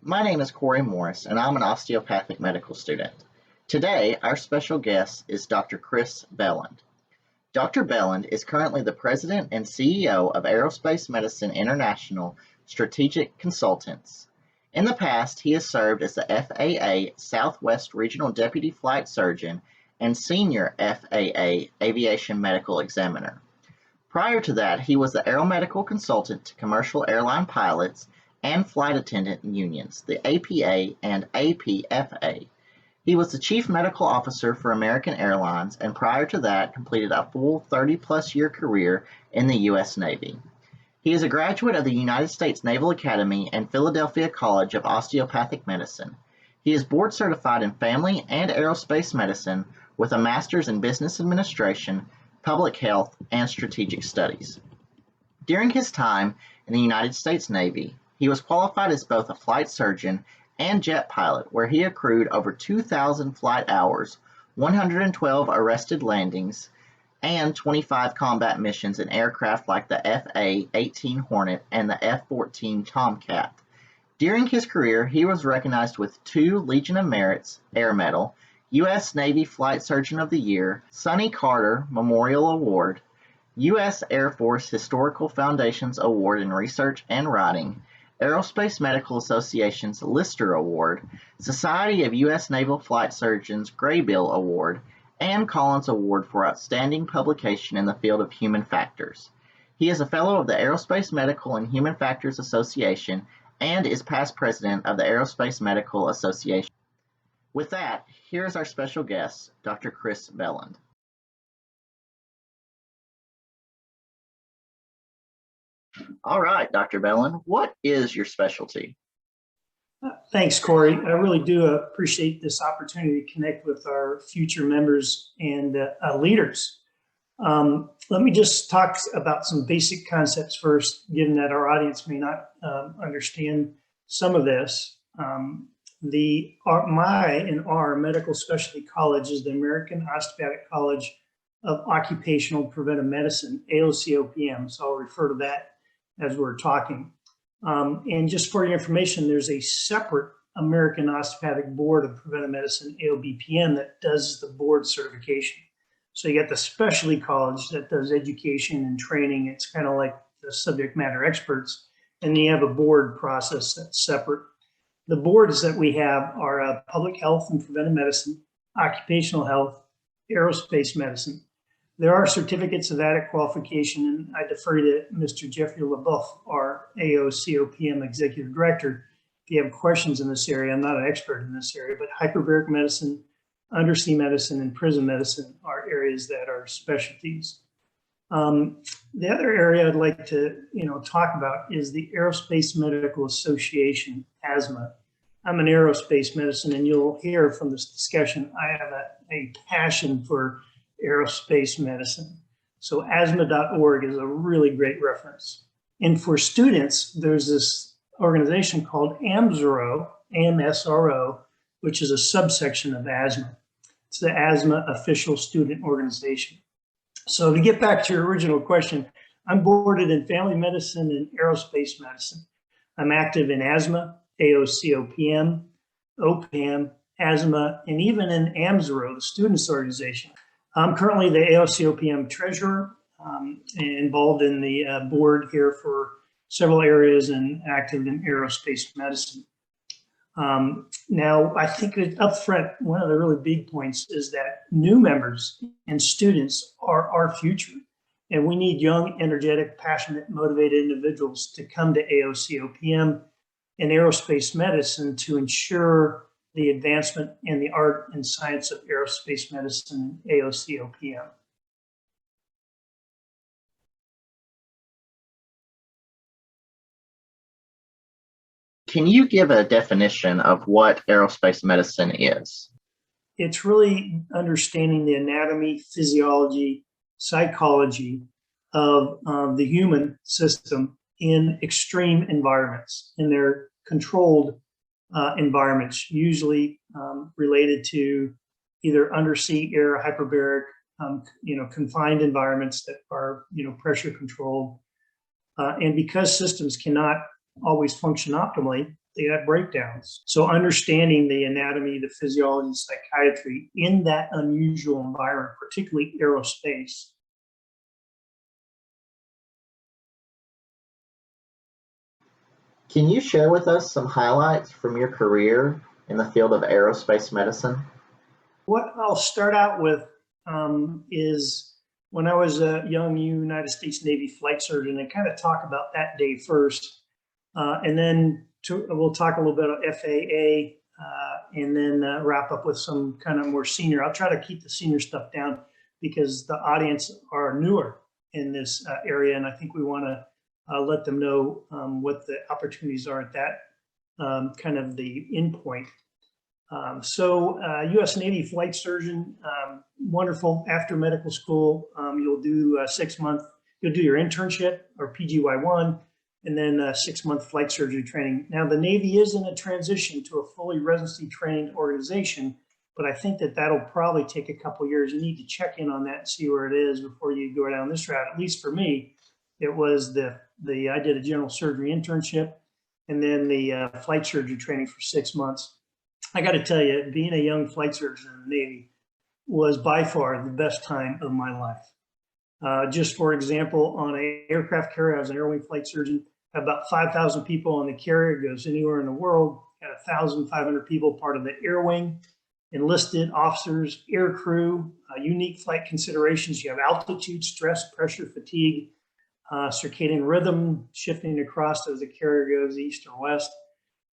My name is Corey Morris, and I'm an osteopathic medical student. Today, our special guest is Dr. Kris Belland. Dr. Belland is currently the President and CEO of Aerospace Medicine International Strategic Consultants. In the past, he has served as the FAA Southwest Regional Deputy Flight Surgeon and Senior FAA Aviation Medical Examiner. Prior to that, he was the aeromedical consultant to commercial airline pilots and flight attendant unions, the APA and APFA. He was the Chief Medical Officer for American Airlines, and prior to that completed a full 30-plus year career in the U.S. Navy. He is a graduate of the United States Naval Academy and Philadelphia College of Osteopathic Medicine. He is board certified in family and aerospace medicine with a master's in business administration, public health, and strategic studies. During his time in the United States Navy, he was qualified as both a flight surgeon and jet pilot, where he accrued over 2,000 flight hours, 112 arrested landings, and 25 combat missions in aircraft like the F/A-18 Hornet and the F-14 Tomcat. During his career, he was recognized with 2 Legion of Merit's Air Medal, U.S. Navy Flight Surgeon of the Year, Sonny Carter Memorial Award, U.S. Air Force Historical Foundations Award in Research and Writing, Aerospace Medical Association's Lister Award, Society of U.S. Naval Flight Surgeons Graybill Award, and Collins Award for Outstanding Publication in the Field of Human Factors. He is a Fellow of the Aerospace Medical and Human Factors Association and is past President of the Aerospace Medical Association. With that, here is our special guest, Dr. Kris Belland. All right, Dr. Belland, what is your specialty? Thanks, Corey. I really do appreciate this opportunity to connect with our future members and leaders. Let me just talk about some basic concepts first, given that our audience may not understand some of this. Our medical specialty college is the American Osteopathic College of Occupational Preventive Medicine, AOCOPM, so I'll refer to that as we're talking. And just for your information, there's a separate American Osteopathic Board of Preventive Medicine, AOBPM, that does the board certification. So you got the specialty college that does education and training. It's kind of like the subject matter experts. And then you have a board process that's separate. The boards that we have are public health and preventive medicine, occupational health, aerospace medicine. There are certificates of adequate qualification, and I defer to Mr. Jeffrey LeBeuf, our AOCOPM Executive Director, if you have questions in this area. I'm not an expert in this area, but hyperbaric medicine, undersea medicine, and prison medicine are areas that are specialties. The other area I'd like to talk about is the Aerospace Medical Association, FAsMA. I'm an aerospace medicine, and you'll hear from this discussion, I have a passion for aerospace medicine. So asma.org is a really great reference. And for students, there's this organization called AMSRO, AMSRO, which is a subsection of ASMA. It's the Asthma Official Student Organization. So to get back to your original question, I'm boarded in family medicine and aerospace medicine. I'm active in asthma, AOCOPM, OPAM, asthma, and even in AMSRO, the students organization. I'm currently the AOCOPM Treasurer, involved in the board here for several areas and active in aerospace medicine. Now, I think up front, one of the really big points is that new members and students are our future. And we need young, energetic, passionate, motivated individuals to come to AOCOPM and aerospace medicine to ensure the advancement in the art and science of aerospace medicine and AOCOPM. Can you give a definition of what aerospace medicine is? It's really understanding the anatomy, physiology, psychology of the human system in extreme environments, in their controlled environments, usually related to either undersea air, hyperbaric, confined environments that are, pressure controlled. And because systems cannot always function optimally, They got breakdowns. So understanding the anatomy, the physiology, psychiatry in that unusual environment, particularly aerospace. Can you share with us some highlights from your career in the field of aerospace medicine? What I'll start out with is when I was a young United States Navy flight surgeon, and kind of talk about that day first. And then we'll talk a little bit about FAA, and then wrap up with some kind of more senior. I'll try to keep the senior stuff down because the audience are newer in this area, and I think we want to let them know what the opportunities are at that kind of the endpoint. U.S. Navy flight surgeon, wonderful. After medical school, you'll do 6 months. You'll do your internship or PGY1, and then 6-month flight surgery training. Now, the Navy is in a transition to a fully residency trained organization, but I think that that'll probably take a couple of years. You need to check in on that and see where it is before you go down this route. At least for me, it was I did a general surgery internship and then the flight surgery training for 6 months. I got to tell you, being a young flight surgeon in the Navy was by far the best time of my life. Just for example, on an aircraft carrier, I was an air wing flight surgeon, about 5,000 people on the carrier, goes anywhere in the world, got 1,500 people part of the air wing, enlisted officers, air crew, unique flight considerations. You have altitude, stress, pressure, fatigue, circadian rhythm, shifting across as the carrier goes east or west.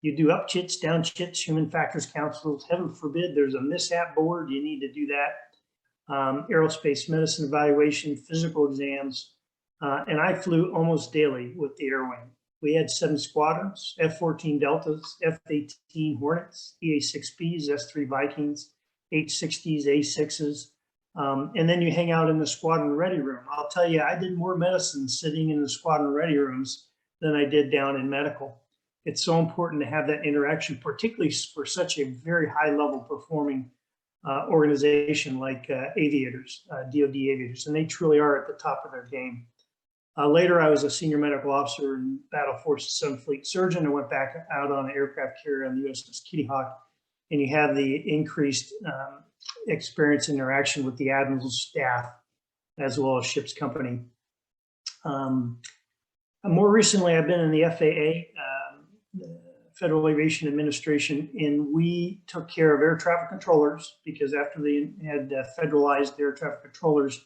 You do up chits, down chits, human factors councils. Heaven forbid there's a mishap board. You need to do that. Aerospace medicine evaluation, physical exams. And I flew almost daily with the air wing. We had 7 squadrons, F-14 Deltas, F-18 Hornets, EA-6Bs, S-3 Vikings, H-60s, A-6s. And then you hang out in the squadron ready room. I'll tell you, I did more medicine sitting in the squadron ready rooms than I did down in medical. It's so important to have that interaction, particularly for such a very high level performing organization like aviators, DoD aviators, and they truly are at the top of their game. Later, I was a senior medical officer in Battle Forces 7th Fleet surgeon. I went back out on an aircraft carrier on the USS Kitty Hawk, and you have the increased experience interaction with the admiral's staff as well as ship's company. More recently, I've been in the FAA, the Federal Aviation Administration, and we took care of air traffic controllers because after they had federalized air traffic controllers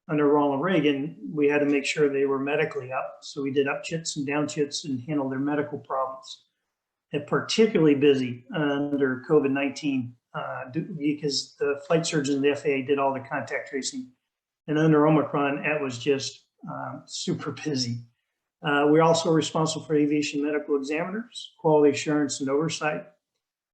under Ronald Reagan, we had to make sure they were medically up. So we did up chits and down chits and handled their medical problems. And particularly busy under COVID-19 because the flight surgeons in the FAA did all the contact tracing. And under Omicron, that was just super busy. We're also responsible for aviation medical examiners, quality assurance and oversight,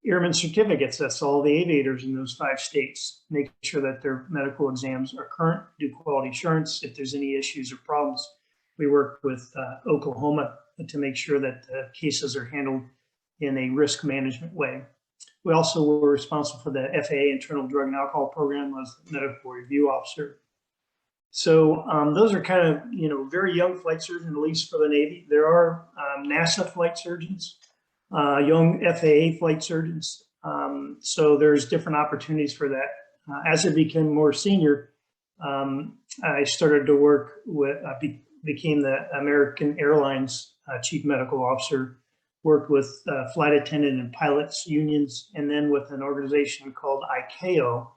airman certificates. That's all the aviators in those 5 states, making sure that their medical exams are current, do quality assurance. If there's any issues or problems, we work with Oklahoma to make sure that cases are handled in a risk management way. We also were responsible for the FAA internal drug and alcohol program as medical review officer. So those are kind of, very young flight surgeons, at least for the Navy. There are NASA flight surgeons, young FAA flight surgeons. So there's different opportunities for that. As it became more senior, I started to work with, became the American Airlines chief medical officer, worked with flight attendant and pilots unions, and then with an organization called ICAO,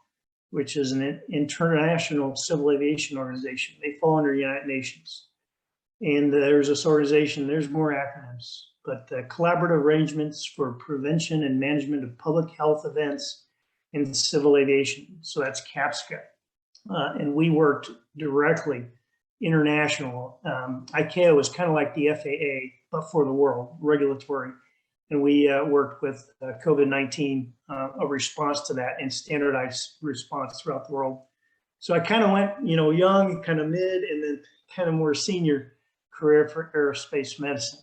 which is an international civil aviation organization. They fall under the United Nations. And there's this organization, there's more acronyms, but collaborative arrangements for prevention and management of public health events in civil aviation. So that's CAPSCA. And we worked directly international. ICAO is kind of like the FAA, but for the world, regulatory. And we worked with COVID-19, a response to that and standardized response throughout the world. So I kind of went, young, kind of mid, and then kind of more senior career for aerospace medicine.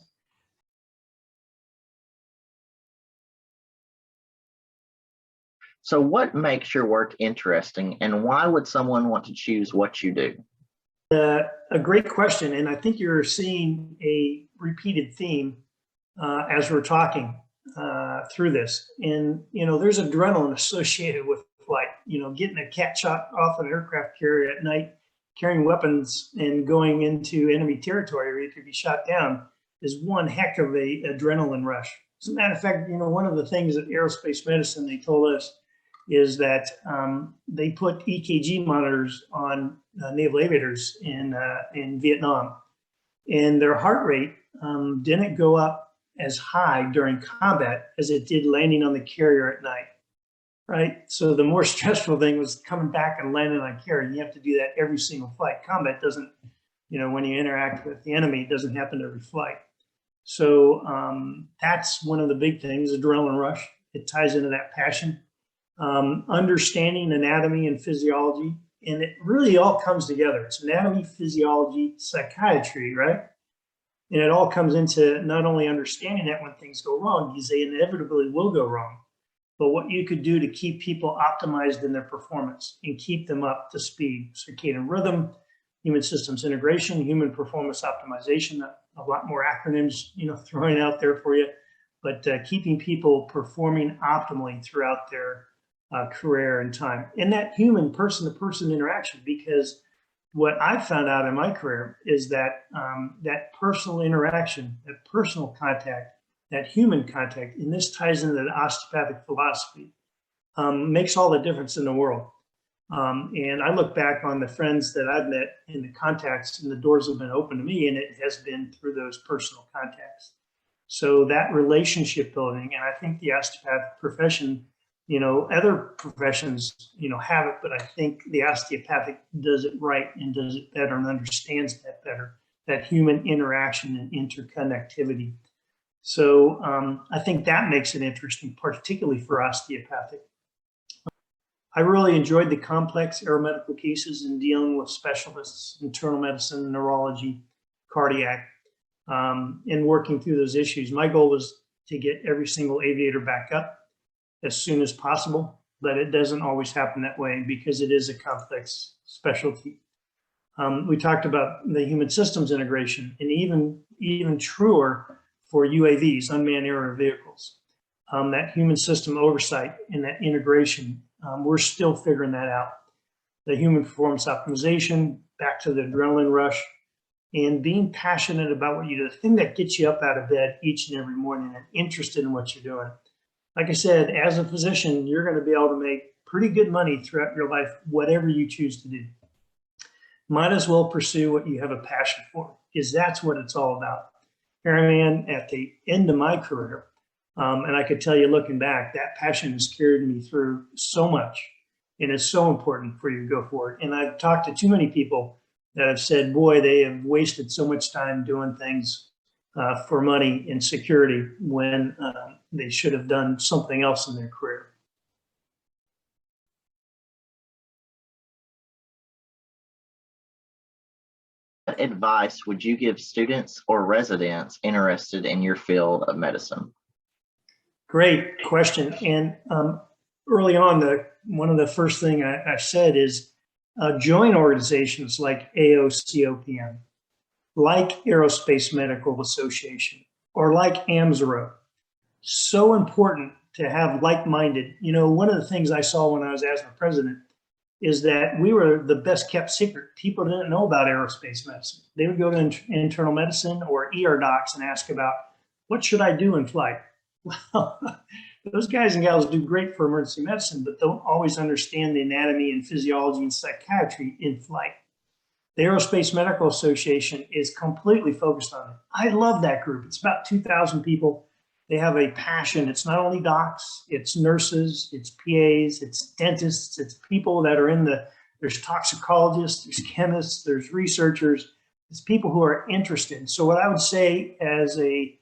So what makes your work interesting, and why would someone want to choose what you do? A great question, and I think you're seeing a repeated theme as we're talking. through this. And, there's adrenaline associated with flight, getting a cat shot off an aircraft carrier at night, carrying weapons and going into enemy territory where you could be shot down is one heck of a adrenaline rush. As a matter of fact, one of the things that aerospace medicine, they told us is that they put EKG monitors on naval aviators in Vietnam, and their heart rate didn't go up as high during combat as it did landing on the carrier at night, right? So the more stressful thing was coming back and landing on a carrier. You have to do that every single flight. Combat doesn't, when you interact with the enemy, it doesn't happen every flight. So that's one of the big things, adrenaline rush. It ties into that passion. Understanding anatomy and physiology, and it really all comes together. It's anatomy, physiology, psychiatry, right? And it all comes into not only understanding that when things go wrong, because they inevitably will go wrong, but what you could do to keep people optimized in their performance and keep them up to speed. Circadian rhythm, human systems integration, human performance optimization, a lot more acronyms, throwing out there for you, but keeping people performing optimally throughout their career and time. And that human person-to-person interaction, because what I've found out in my career is that that personal interaction, that personal contact, that human contact, and this ties into the osteopathic philosophy, makes all the difference in the world. And I look back on the friends that I've met and the contacts, and the doors have been open to me, and it has been through those personal contacts. So that relationship building, and I think the osteopathic profession, other professions, have it, but I think the osteopathic does it right and does it better and understands that better, that human interaction and interconnectivity. So I think that makes it interesting, particularly for osteopathic. I really enjoyed the complex aeromedical cases in dealing with specialists, internal medicine, neurology, cardiac, and working through those issues. My goal was to get every single aviator back up as soon as possible, but it doesn't always happen that way because it is a complex specialty. We talked about the human systems integration, and even truer for UAVs, unmanned aerial vehicles. That human system oversight and that integration, we're still figuring that out. The human performance optimization, back to the adrenaline rush, and being passionate about what you do, the thing that gets you up out of bed each and every morning and interested in what you're doing. Like I said, as a physician, you're going to be able to make pretty good money throughout your life, whatever you choose to do. Might as well pursue what you have a passion for, because that's what it's all about. Here I am at the end of my career, and I could tell you, looking back, that passion has carried me through so much, and it's so important for you to go for it. And I've talked to too many people that have said, boy, they have wasted so much time doing things for money and security when they should have done something else in their career. What advice would you give students or residents interested in your field of medicine? Great question. And early on, one of the first thing I said is join organizations like AOCOPM, like Aerospace Medical Association, or like AMSRO. So important to have like-minded. One of the things I saw when I was ASMA president is that we were the best kept secret. People didn't know about aerospace medicine. They would go to internal medicine or ER docs and ask about, what should I do in flight? Well, those guys and gals do great for emergency medicine, but don't always understand the anatomy and physiology and psychiatry in flight. The Aerospace Medical Association is completely focused on it. I love that group. It's about 2,000 people. They have a passion. It's not only docs, it's nurses, it's PAs, it's dentists, it's people that are there's toxicologists, there's chemists, there's researchers, it's people who are interested. So what I would say as a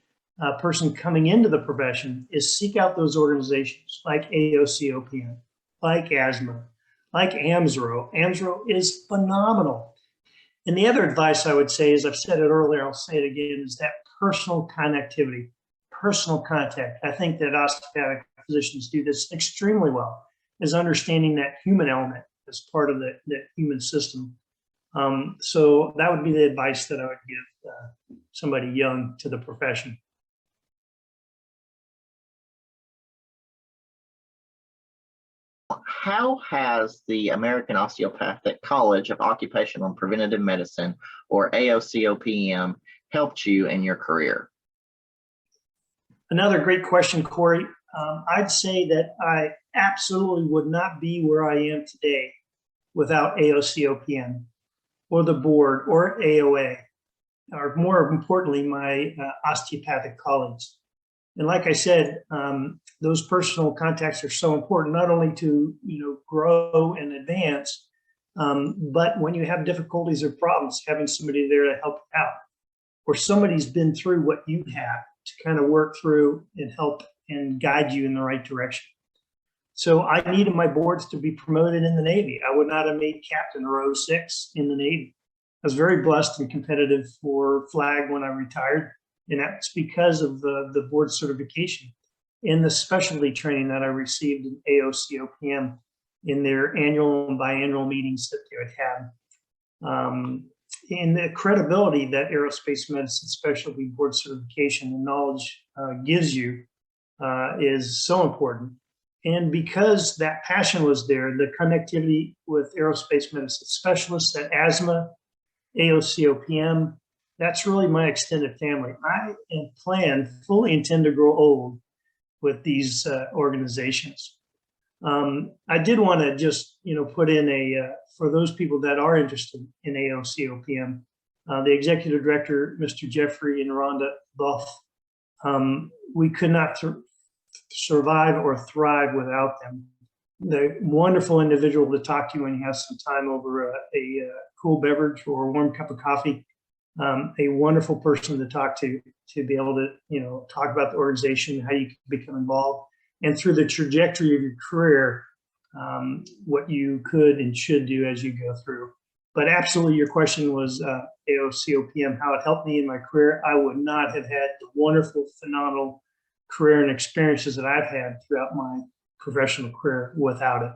person coming into the profession is seek out those organizations like AOCOPM, like FAsMA, like AMSRO. AMSRO is phenomenal. And the other advice I would say is, I've said it earlier, I'll say it again, is that personal connectivity, personal contact. I think that osteopathic physicians do this extremely well, is understanding that human element as part of the human system. So that would be the advice that I would give somebody young to the profession. How has the American Osteopathic College of Occupational and Preventative Medicine, or AOCOPM, helped you in your career? Another great question, Corey. I'd say that I absolutely would not be where I am today without AOCOPM or the board or AOA, or more importantly, my osteopathic colleagues. And like I said, those personal contacts are so important, not only to grow and advance, but when you have difficulties or problems, having somebody there to help you out, or somebody's been through what you have to kind of work through and help and guide you in the right direction. So I needed my boards to be promoted in the Navy. I would not have made captain or 06 in the Navy. I was very blessed and competitive for flag when I retired. And that's because of the board certification and the specialty training that I received in AOCOPM in their annual and biannual meetings that they would have. And the credibility that aerospace medicine specialty board certification and knowledge gives you is so important. And because that passion was there, the connectivity with aerospace medicine specialists at FAsMA, AOCOPM, that's really my extended family. I fully intend to grow old with these organizations. I did want to just, put in for those people that are interested in AOCOPM, the executive director, Mr. Jeffrey and Rhonda Buff, we could not survive or thrive without them. They're a wonderful individual to talk to when you have some time over a cool beverage or a warm cup of coffee. A wonderful person to talk to be able to, talk about the organization, how you can become involved, and through the trajectory of your career, what you could and should do as you go through. But absolutely, your question was AOCOPM, how it helped me in my career. I would not have had the wonderful, phenomenal career and experiences that I've had throughout my professional career without it.